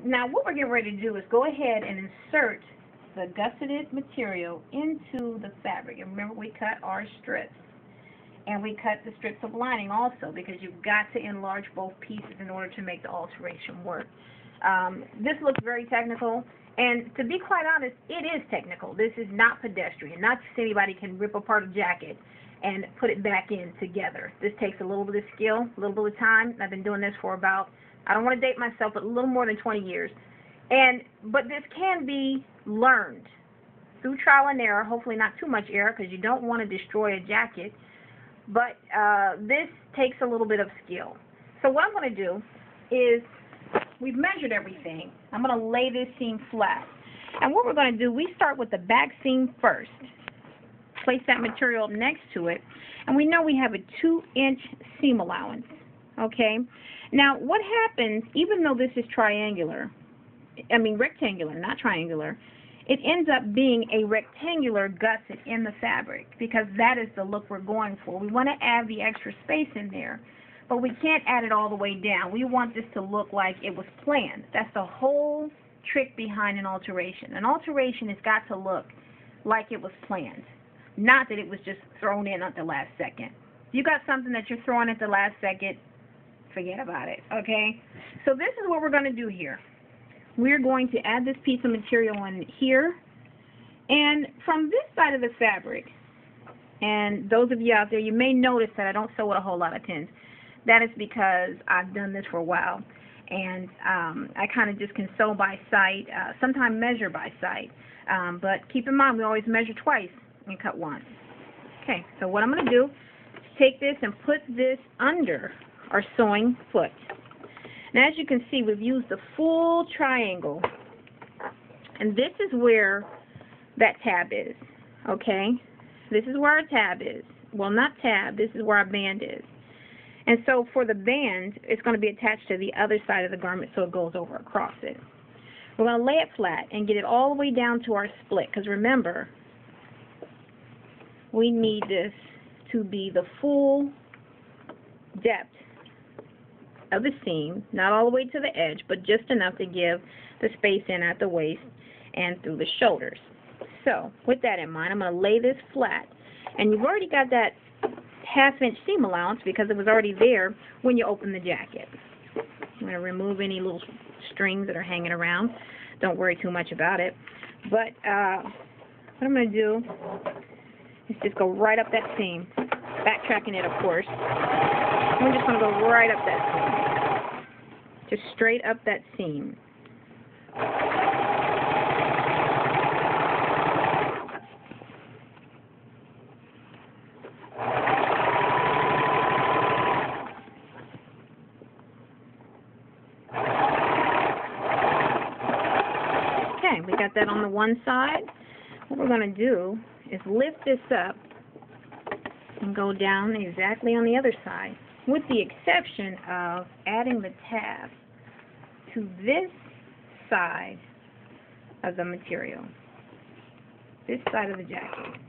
Now what we're getting ready to do is go ahead and insert the gusseted material into the fabric. And remember, we cut our strips. And we cut the strips of lining also, because you've got to enlarge both pieces in order to make the alteration work. This looks very technical, and to be quite honest, it is technical. This is not pedestrian. Not just anybody can rip apart a jacket and put it back in together. This takes a little bit of skill, a little bit of time. I've been doing this for about, I don't want to date myself, but a little more than 20 years. But this can be learned through trial and error, hopefully not too much error, because you don't want to destroy a jacket. But this takes a little bit of skill. So what I'm going to do is, we've measured everything. I'm going to lay this seam flat. And what we're going to do, we start with the back seam first. Place that material up next to it. And we know we have a 2-inch seam allowance. Okay? Now, what happens, even though this is rectangular, not triangular, it ends up being a rectangular gusset in the fabric, because that is the look we're going for. We want to add the extra space in there, but we can't add it all the way down. We want this to look like it was planned. That's the whole trick behind an alteration. An alteration has got to look like it was planned, not that it was just thrown in at the last second. If you got something that you're throwing at the last second, forget about it, okay? So this is what we're going to do here. We're going to add this piece of material in here, and from this side of the fabric, and those of you out there, you may notice that I don't sew with a whole lot of pins. That is because I've done this for a while, and I kind of just can sew by sight, sometimes measure by sight, but keep in mind we always measure twice and cut once. Okay, so what I'm going to do is take this and put this under our sewing foot. Now, as you can see, we've used the full triangle, and this is where that tab is, okay? This is where our tab is. Well, not tab, this is where our band is. And so for the band, it's going to be attached to the other side of the garment so it goes over across it. We're going to lay it flat and get it all the way down to our split, because remember, we need this to be the full depth of the seam, not all the way to the edge, but just enough to give the space in at the waist and through the shoulders. So, with that in mind, I'm going to lay this flat. And you've already got that 1/2-inch seam allowance because it was already there when you open the jacket. I'm going to remove any little strings that are hanging around. Don't worry too much about it. But what I'm going to do is just go right up that seam, backtracking it, of course. We're just going to go right up that seam. Just straight up that seam. Okay, we got that on the one side. What we're going to do is lift this up and go down exactly on the other side, with the exception of adding the tab to this side of the material, this side of the jacket.